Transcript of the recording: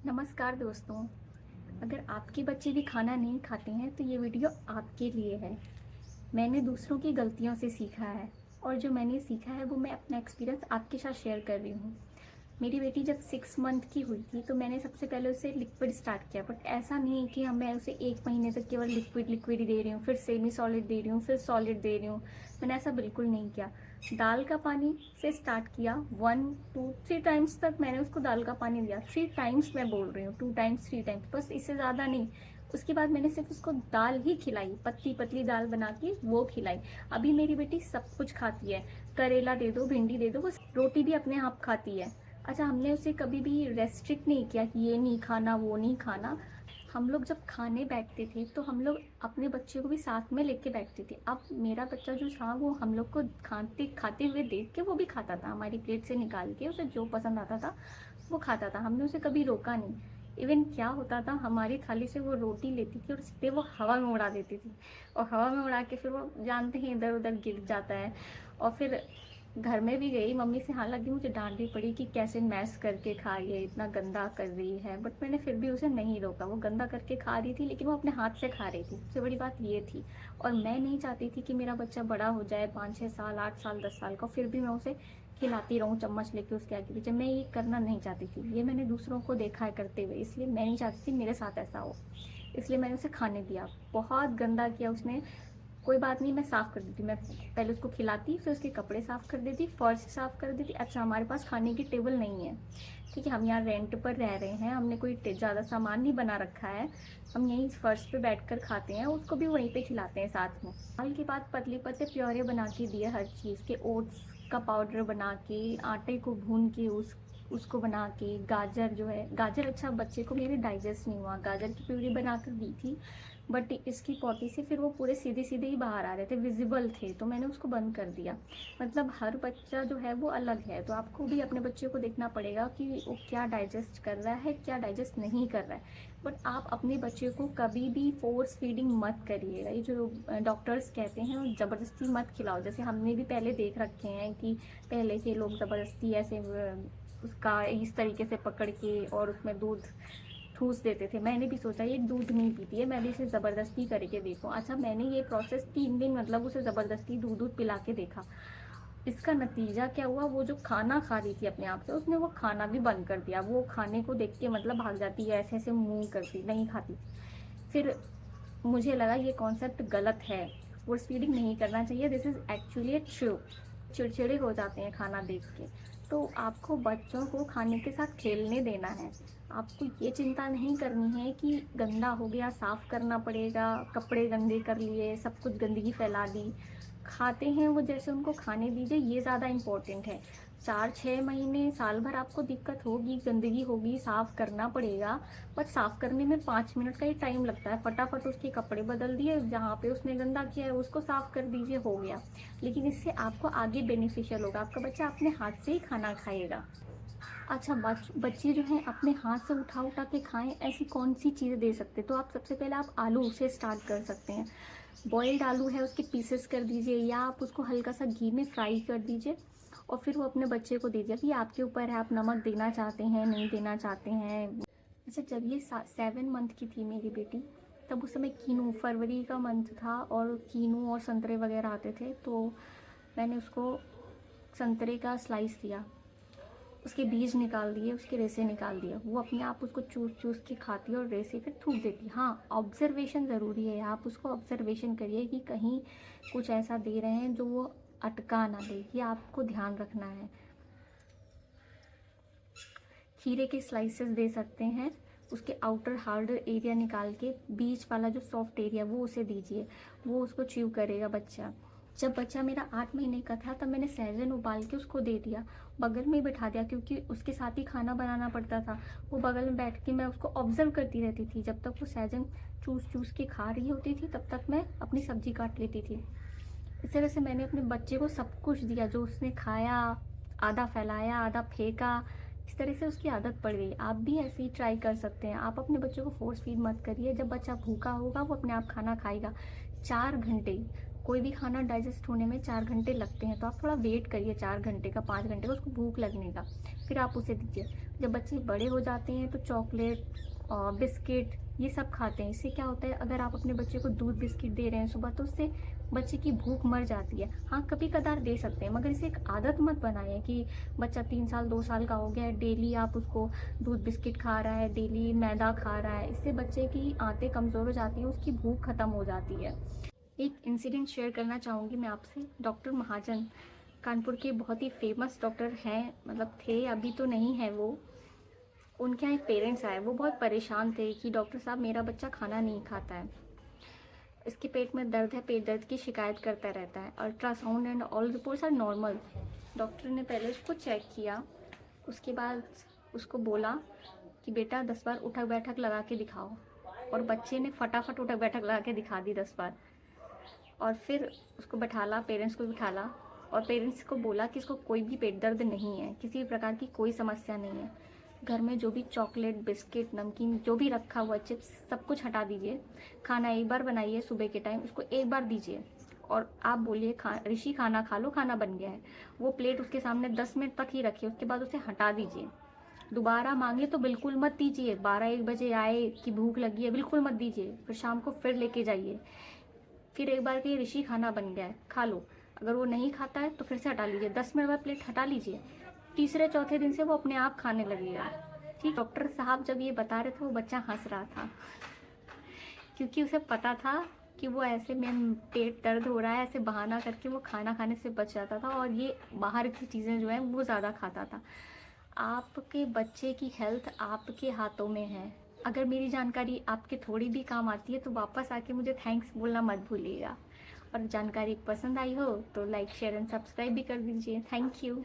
नमस्कार दोस्तों। अगर आपके बच्चे भी खाना नहीं खाते हैं तो ये वीडियो आपके लिए है। मैंने दूसरों की गलतियों से सीखा है और जो मैंने सीखा है वो मैं अपना एक्सपीरियंस आपके साथ शेयर कर रही हूँ। मेरी बेटी जब 6 मंथ की हुई थी तो मैंने सबसे पहले उसे लिक्विड स्टार्ट किया, बट ऐसा नहीं कि मैं उसे 1 महीने तक केवल लिक्विड लिक्विड ही दे रही हूँ, फिर सेमी सॉलिड दे रही हूँ, फिर सॉलिड दे रही हूँ। मैंने ऐसा बिल्कुल नहीं किया। दाल का पानी से स्टार्ट किया। 1 2 3 टाइम्स तक मैंने उसको दाल का पानी दिया। 3 टाइम्स मैं बोल रही हूँ, 2 टाइम्स 3 टाइम्स, बस इससे ज़्यादा नहीं। उसके बाद मैंने सिर्फ उसको दाल ही खिलाई, पतली पतली दाल बना के वो खिलाई। अभी मेरी बेटी सब कुछ खाती है। करेला दे दो, भिंडी दे दो, वो रोटी भी अपने आप खाती है। अच्छा, हमने उसे कभी भी रेस्ट्रिक्ट नहीं किया कि ये नहीं खाना वो नहीं खाना। हम लोग जब खाने बैठते थे तो हम लोग अपने बच्चे को भी साथ में लेके बैठते थे। अब मेरा बच्चा जो था वो हम लोग को खाते खाते हुए देख के वो भी खाता था, हमारी प्लेट से निकाल के उसे जो पसंद आता था वो खाता था। हमने उसे कभी रोका नहीं। इवन क्या होता था, हमारी थाली से वो रोटी लेती थी और सीधे वो हवा में उड़ा देती थी, और हवा में उड़ा के फिर वो जानते हैं इधर उधर गिर जाता है। और फिर घर में भी गई मम्मी से, हालांकि मुझे डांट भी पड़ी कि कैसे मैश करके खा रही है, इतना गंदा कर रही है, बट मैंने फिर भी उसे नहीं रोका। वो गंदा करके खा रही थी लेकिन वो अपने हाथ से खा रही थी, सबसे बड़ी बात ये थी। और मैं नहीं चाहती थी कि मेरा बच्चा बड़ा हो जाए 5 6 साल 8 साल 10 साल का, फिर भी मैं उसे खिलाती रहूँ चम्मच लेके उसके आगे पीछे। मैं ये करना नहीं चाहती थी। ये मैंने दूसरों को देखा है करते हुए, इसलिए मैं नहीं चाहती थी मेरे साथ ऐसा हो। इसलिए मैंने उसे खाने दिया। बहुत गंदा किया उसने। कोई बात नहीं, मैं साफ़ कर देती। मैं पहले उसको खिलाती, फिर उसके कपड़े साफ़ कर देती, फर्श साफ़ कर देती। अच्छा, हमारे पास खाने की टेबल नहीं है, ठीक है, हम यहाँ रेंट पर रह रहे हैं, हमने कोई ज़्यादा सामान नहीं बना रखा है। हम यहीं फर्श पे बैठकर खाते हैं, उसको भी वहीं पे खिलाते हैं साथ में। दाल के बाद पतले पतले प्योरे बना के दिए हर चीज़ के, ओट्स का पाउडर बना के, आटे को भून के उसको बना के, गाजर जो है, गाजर अच्छा बच्चे को मेरे डाइजेस्ट नहीं हुआ, गाजर की प्यूरी बनाकर दी थी, बट इसकी पॉटी से फिर वो पूरे सीधे सीधे ही बाहर आ रहे थे, विजिबल थे, तो मैंने उसको बंद कर दिया। मतलब हर बच्चा जो है वो अलग है, तो आपको भी अपने बच्चे को देखना पड़ेगा कि वो क्या डाइजेस्ट कर रहा है, क्या डाइजेस्ट नहीं कर रहा है। बट आप अपने बच्चे को कभी भी फोर्स फीडिंग मत करिएगा। ये जो डॉक्टर्स कहते हैं वो ज़बरदस्ती मत खिलाओ। जैसे हमने भी पहले देख रखे हैं कि पहले के लोग ज़बरदस्ती ऐसे उसका इस तरीके से पकड़ के और उसमें दूध ठूस देते थे। मैंने भी सोचा ये दूध नहीं पीती है, मैं भी इसे ज़बरदस्ती करके देखूँ। अच्छा, मैंने ये प्रोसेस 3 दिन मतलब उसे ज़बरदस्ती दूध दूध पिला के देखा। इसका नतीजा क्या हुआ, वो जो खाना खा रही थी अपने आप से, उसने वो खाना भी बंद कर दिया। वो खाने को देख के मतलब भाग जाती है, ऐसे ऐसे मुंह करती, नहीं खाती। फिर मुझे लगा ये कॉन्सेप्ट गलत है, फोर्स फीडिंग नहीं करना चाहिए, दिस इज़ एक्चुअली ट्रू। चिड़चिड़े हो जाते हैं खाना देख के। तो आपको बच्चों को खाने के साथ खेलने देना है। आपको ये चिंता नहीं करनी है कि गंदा हो गया साफ़ करना पड़ेगा, कपड़े गंदे कर लिए, सब कुछ गंदगी फैला दी। खाते हैं वो जैसे उनको खाने दीजिए, ये ज़्यादा इम्पोर्टेंट है। 4 6 महीने साल भर आपको दिक्कत होगी, गंदगी होगी, साफ़ करना पड़ेगा, बट साफ़ करने में 5 मिनट का ही टाइम लगता है। फटाफट उसके कपड़े बदल दिए, जहाँ पे उसने गंदा किया है उसको साफ़ कर दीजिए, हो गया। लेकिन इससे आपको आगे बेनिफिशियल होगा, आपका बच्चा अपने हाथ से ही खाना खाएगा। अच्छा, बच्चे जो हैं अपने हाथ से उठा उठा के खाएं, ऐसी कौन सी चीज़ें दे सकते? तो आप सबसे पहले आप आलू से स्टार्ट कर सकते हैं। बॉइल्ड आलू है उसके पीसेस कर दीजिए, या आप उसको हल्का सा घी में फ्राई कर दीजिए और फिर वो अपने बच्चे को दे दिया। कि आपके ऊपर है, आप नमक देना चाहते हैं नहीं देना चाहते हैं। अच्छा, जब ये 7 मंथ की थी मेरी बेटी, तब उस समय कीनू, फरवरी का मंथ था और कीनू और संतरे वगैरह आते थे, तो मैंने उसको संतरे का स्लाइस दिया, उसके बीज निकाल दिए, उसके रेसे निकाल दिए। वो अपने आप उसको चूस चूस के खाती है और रेसे फिर थूक देती। हाँ, ऑब्जर्वेशन ज़रूरी है, आप उसको ऑब्जर्वेशन करिए कि कहीं कुछ ऐसा दे रहे हैं जो वो अटका ना दे, ये आपको ध्यान रखना है। खीरे के स्लाइसेस दे सकते हैं, उसके आउटर हार्ड एरिया निकाल के बीच वाला जो सॉफ्ट एरिया वो उसे दीजिए, वो उसको च्यू करेगा बच्चा। जब बच्चा मेरा 8 महीने का था तब मैंने सहजन उबाल के उसको दे दिया, बगल में ही बैठा दिया, क्योंकि उसके साथ ही खाना बनाना पड़ता था। वो बगल में बैठ के मैं उसको ऑब्जर्व करती रहती थी, जब तक वो सहजन चूस चूस के खा रही होती थी तब तक मैं अपनी सब्जी काट लेती थी। इस तरह से मैंने अपने बच्चे को सब कुछ दिया, जो उसने खाया, आधा फैलाया आधा फेंका, इस तरह से उसकी आदत पड़ गई। आप भी ऐसे ही ट्राई कर सकते हैं। आप अपने बच्चों को फोर्स फीड मत करिए। जब बच्चा भूखा होगा वो अपने आप खाना खाएगा। 4 घंटे, कोई भी खाना डाइजेस्ट होने में 4 घंटे लगते हैं, तो आप थोड़ा वेट करिए, 4 घंटे का 5 घंटे का, उसको भूख लगने का, फिर आप उसे दीजिए। जब बच्चे बड़े हो जाते हैं तो चॉकलेट बिस्किट ये सब खाते हैं। इससे क्या होता है, अगर आप अपने बच्चे को दूध बिस्किट दे रहे हैं सुबह, तो उससे बच्चे की भूख मर जाती है। हाँ, कभी कदार दे सकते हैं, मगर इसे एक आदत मत बनाएं कि बच्चा 3 साल 2 साल का हो गया है, डेली आप उसको दूध बिस्किट खा रहा है, डेली मैदा खा रहा है। इससे बच्चे की आंतें कमज़ोर हो जाती हैं, उसकी भूख ख़त्म हो जाती है। एक इंसिडेंट शेयर करना चाहूँगी मैं आपसे। डॉक्टर महाजन कानपुर के बहुत ही फेमस डॉक्टर हैं, मतलब थे, अभी तो नहीं है वो। उनके यहाँ एक पेरेंट्स आए, वो बहुत परेशान थे कि डॉक्टर साहब मेरा बच्चा खाना नहीं खाता है, इसके पेट में दर्द है, पेट दर्द की शिकायत करता रहता है, ultrasound and all reports are normal. Doctor ने पहले उसको चेक किया, उसके बाद उसको बोला कि बेटा 10 बार उठक बैठक लगा के दिखाओ, और बच्चे ने फटाफट उठक बैठक लगा के दिखा दी 10 बार। और फिर उसको बैठाला, पेरेंट्स को बिठाला, और पेरेंट्स को बोला कि इसको कोई भी पेट दर्द नहीं है, किसी भी प्रकार की कोई समस्या नहीं है। घर में जो भी चॉकलेट बिस्किट नमकीन जो भी रखा हुआ चिप्स सब कुछ हटा दीजिए। खाना एक बार बनाइए सुबह के टाइम, उसको एक बार दीजिए, और आप बोलिए ऋषि खाना खा लो, खाना बन गया है। वो प्लेट उसके सामने 10 मिनट तक ही रखिए, उसके बाद उसे हटा दीजिए। दोबारा मांगे तो बिल्कुल मत दीजिए। 12-1 बजे आए कि भूख लगी है, बिल्कुल मत दीजिए। फिर शाम को फिर लेके जाइए, फिर एक बार कहिए ऋषि खाना बन गया है, खा लो। अगर वो नहीं खाता है तो फिर से हटा लीजिए, 10 मिनट बाद प्लेट हटा लीजिए। तीसरे चौथे दिन से वो अपने आप खाने लगेगा। ठीक, डॉक्टर साहब जब ये बता रहे थे वो बच्चा हंस रहा था, क्योंकि उसे पता था कि वो ऐसे में पेट दर्द हो रहा है, ऐसे बहाना करके वो खाना खाने से बच जाता था, और ये बाहर की चीज़ें जो हैं वो ज़्यादा खाता था। आपके बच्चे की हेल्थ आपके हाथों में है। अगर मेरी जानकारी आपके थोड़ी भी काम आती है तो वापस आके मुझे थैंक्स बोलना मत भूलिएगा। और जानकारी पसंद आई हो तो लाइक शेयर एंड सब्सक्राइब भी कर दीजिए। Thank you.